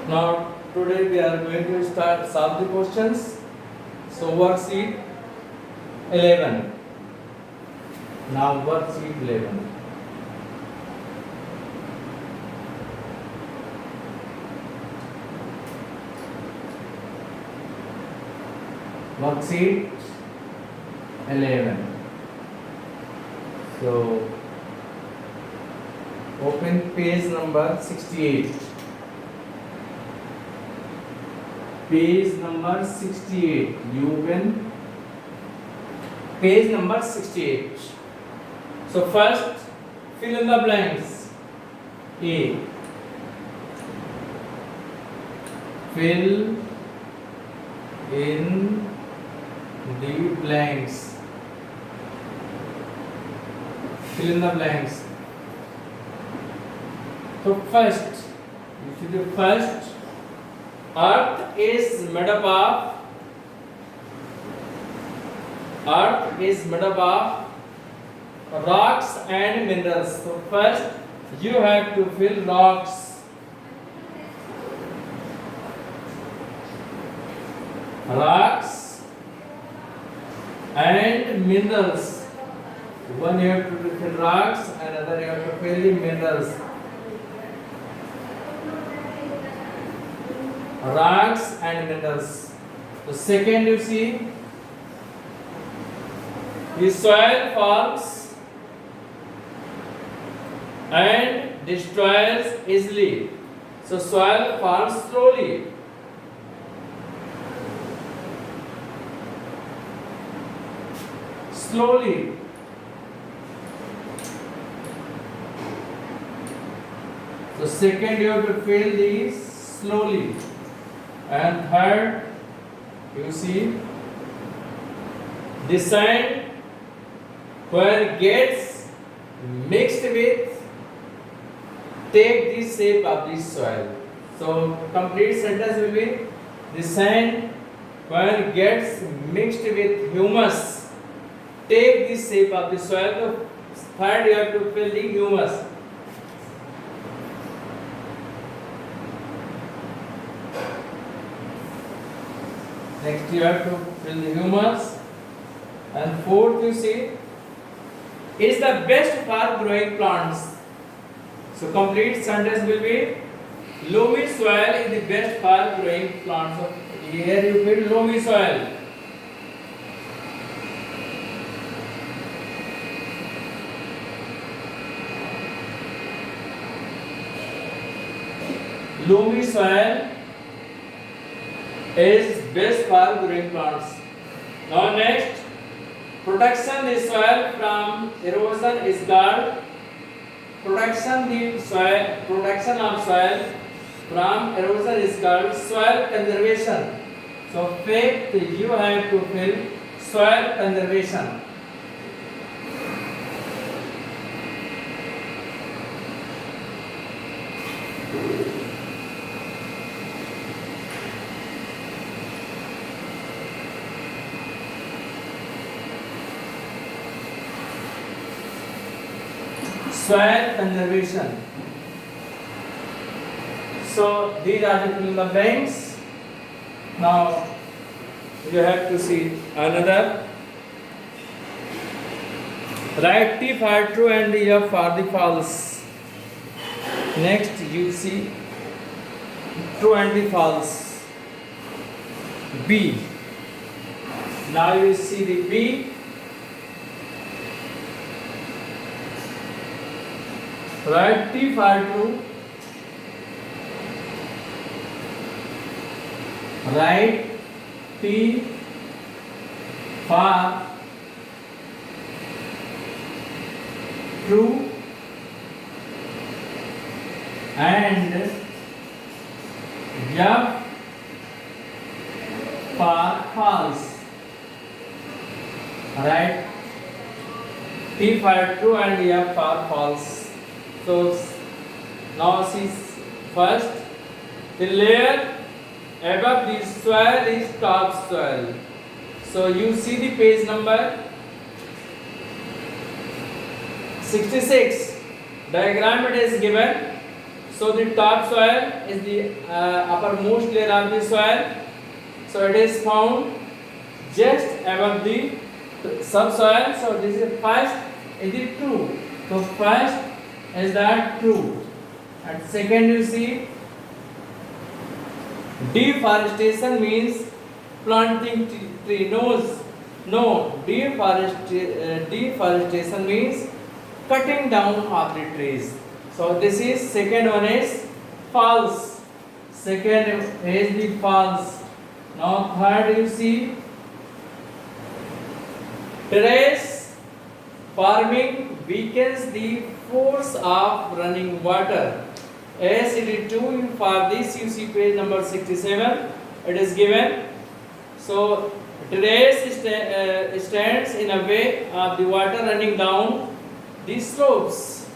Now today we are going to start solve the questions. So worksheet 11. Now worksheet 11. Worksheet 11. So open page number 68. Page number 68. You open page number 68. So first fill in the blanks. A. Fill in the blanks. Fill in the blanks. So first, you see the first, Earth is made up of rocks and minerals. So first you have to fill rocks, and minerals. One you have to fill rocks, another you have to fill the minerals. Rocks and minerals. The second you see, the soil forms and destroys easily. So soil forms slowly. So second you have to fill these slowly. And third, you see, the sand where gets mixed with take the shape of the soil. So complete sentence will be, the sand where gets mixed with humus take the shape of the soil. So third you have to fill the humus. Next you have to fill the humus. And fourth you see, is the best for growing plants. So complete sentence will be, loamy soil is the best for growing plants. So here you fill loamy soil. Loamy soil is best for growing plants. Now next, protection the soil from erosion is called protection of soil from erosion is called soil conservation. So fifth you have to fill soil conservation. Soil conservation. So these are the fill in the blanks. Now you have to see another. Write T for true and F for the false. Next you see true and the false. B. Now you see the B. Write T for true. Write T for true and F for false. Write T for true and F for false. So now see first, the layer above the soil is topsoil. So you see the page number 66. Diagram it is given. So the topsoil is the uppermost layer of the soil. So it is found just above the subsoil. So this is first is the true. So first is that true, and second you see deforestation means planting tree. No, deforestation means cutting down of the trees. So this is second one is false. Second is the false. Now third you see terrace farming weakens the force of running water. As it is true for this you see page number 67 it is given. So terrace stands in a way of the water running down the slopes.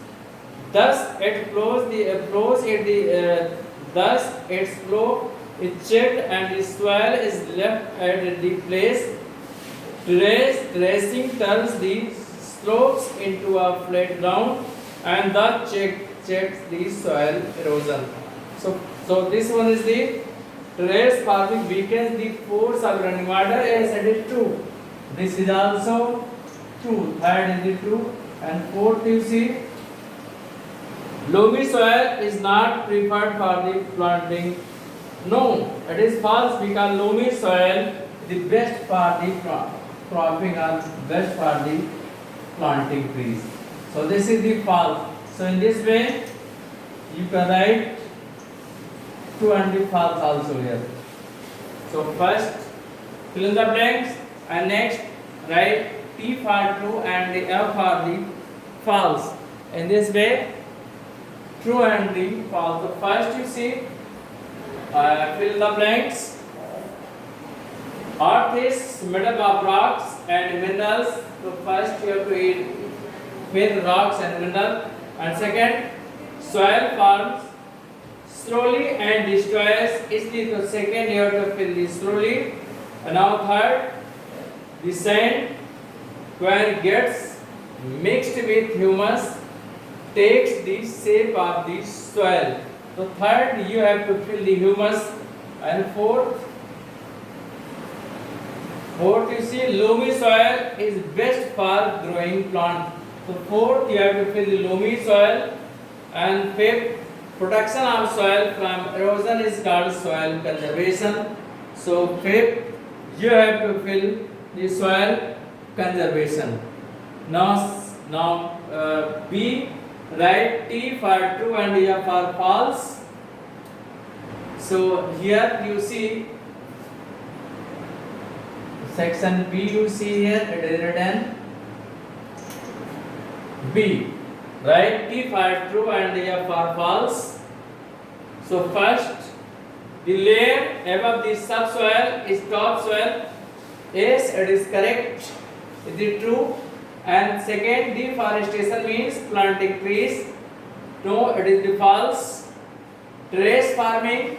Thus its flow is checked and the soil is left at the place. Terracing turns the slopes into a flat ground and thus checks the soil erosion. So this one is the terrace farming weakens the force of running water as it is true. This is also true. Third is the true. And fourth you see loamy soil is not preferred for the planting. No, it is false because loamy soil is the best for the cropping or best for the planting trees. So this is the false. So in this way you can write true and the false also here. So first fill in the blanks and next write T for true and the F for the false. In this way true and the false. So first you see fill in the blanks. Earth is made up of rocks and minerals. So first you have to fill rocks and minerals. And second, soil forms slowly and destroys easily. So second you have to fill this slowly. And now third, the sand when it gets mixed with humus takes the shape of the soil. So third you have to fill the humus. And fourth you see loamy soil is best for growing plant. So fourth you have to fill the loamy soil. And fifth, protection of soil from erosion is called soil conservation. So fifth you have to fill the soil conservation. Now B write T for true and F for false. So here you see section B you see here it is written B. Write T for true and F for false. So first the layer above the subsoil is topsoil. Yes, it is correct. Is it true? And second, deforestation means planting trees. No, it is the false. Terrace farming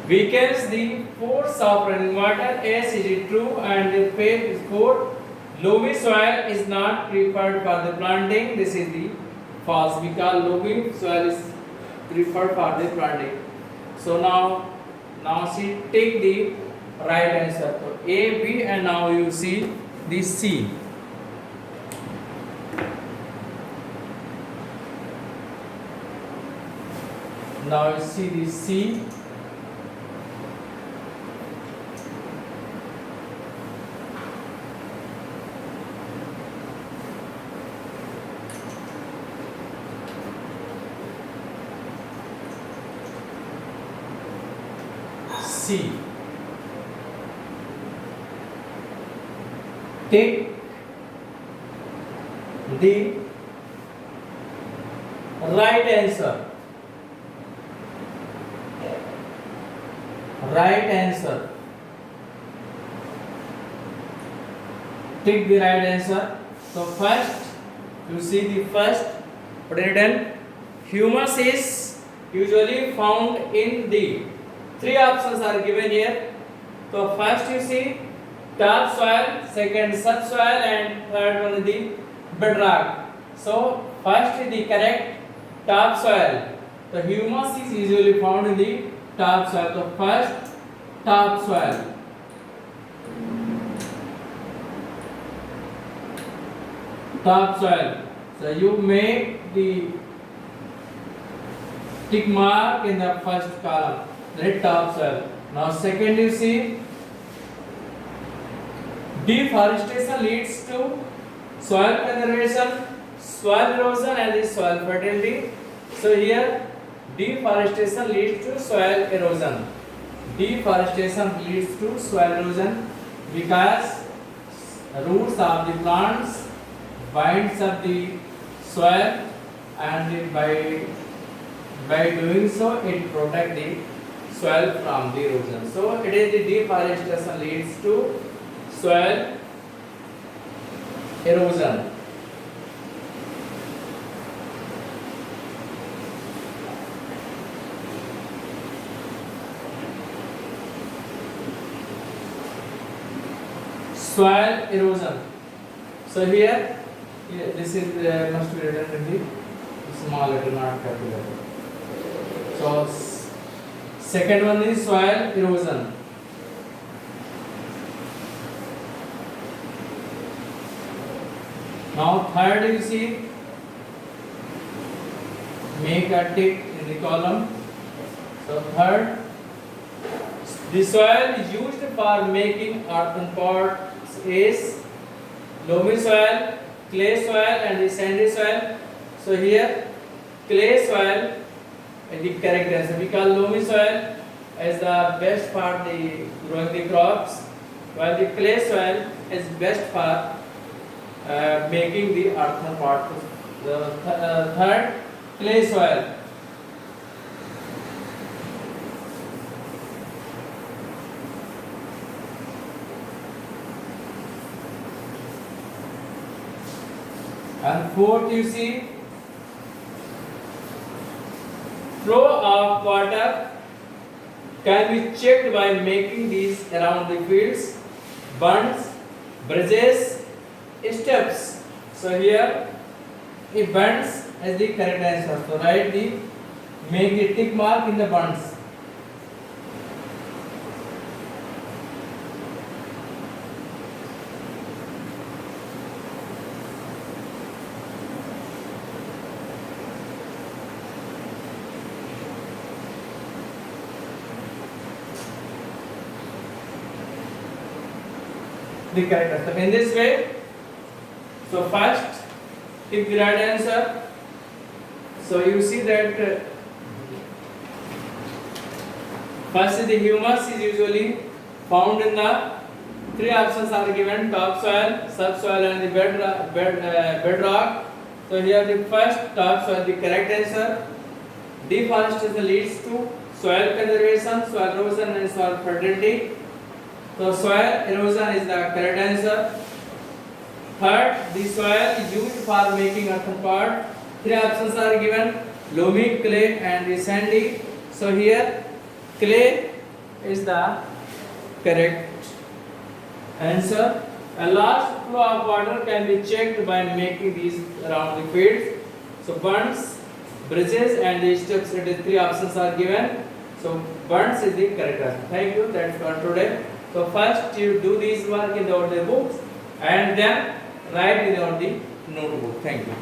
weakens the force of running water. Yes, is it true? And the fifth is fourth. Loamy soil is not preferred for the planting. This is the false because loamy soil is preferred for the planting. So now see take the right answer. So A, B, and now you see the C. Now you see the C. C. Take the right answer. Right answer. Take the right answer. So first, you see the first written humus is usually found in the three options are given here. So first you see topsoil, second subsoil, and third one is the bedrock. So first is the correct topsoil. The humus is usually found in the topsoil. So first topsoil. Topsoil. So you make the tick mark in the first column. That topsoil. Now second you see deforestation leads to soil conservation, soil erosion and the soil fertility. So here deforestation leads to soil erosion. Deforestation leads to soil erosion because roots of the plants binds up the soil and by doing so it protects the soil from the erosion. So it is the deforestation leads to soil erosion. Soil erosion. So here this is must be written in the small letter, not capital letter. So second one is soil erosion. Now third you see make a tick in the column. So third, the soil used for making earthen pots is loamy soil, clay soil and the sandy soil. So here clay soil is the correct answer because loamy soil is the best for the growing the crops, while the clay soil is best for making the earthen pot. The third, clay soil. And fourth, you see flow of water can be checked by making these around the fields, bunds, bridges, steps. So here, if bunds is the correct answer. So write the make the tick mark in the bunds. The correct answer. In this way, so first, if the right answer, so you see that first is the humus is usually found in the three options are given: topsoil, subsoil, and the bedrock. So here the first topsoil, the correct answer. Deforestation leads to soil conservation, soil erosion, and soil fertility. So soil erosion is the correct answer. Third, the soil used for making earthen pot. Three options are given: loamy, clay, and the sandy. So here, clay is the correct answer. A large flow of water can be checked by making these around the fields. So bunds, bridges, and the steps. It is three options are given. So bunds is the correct answer. Thank you. That's for today. So first you do this work in the books and then write in the notebook. Thank you.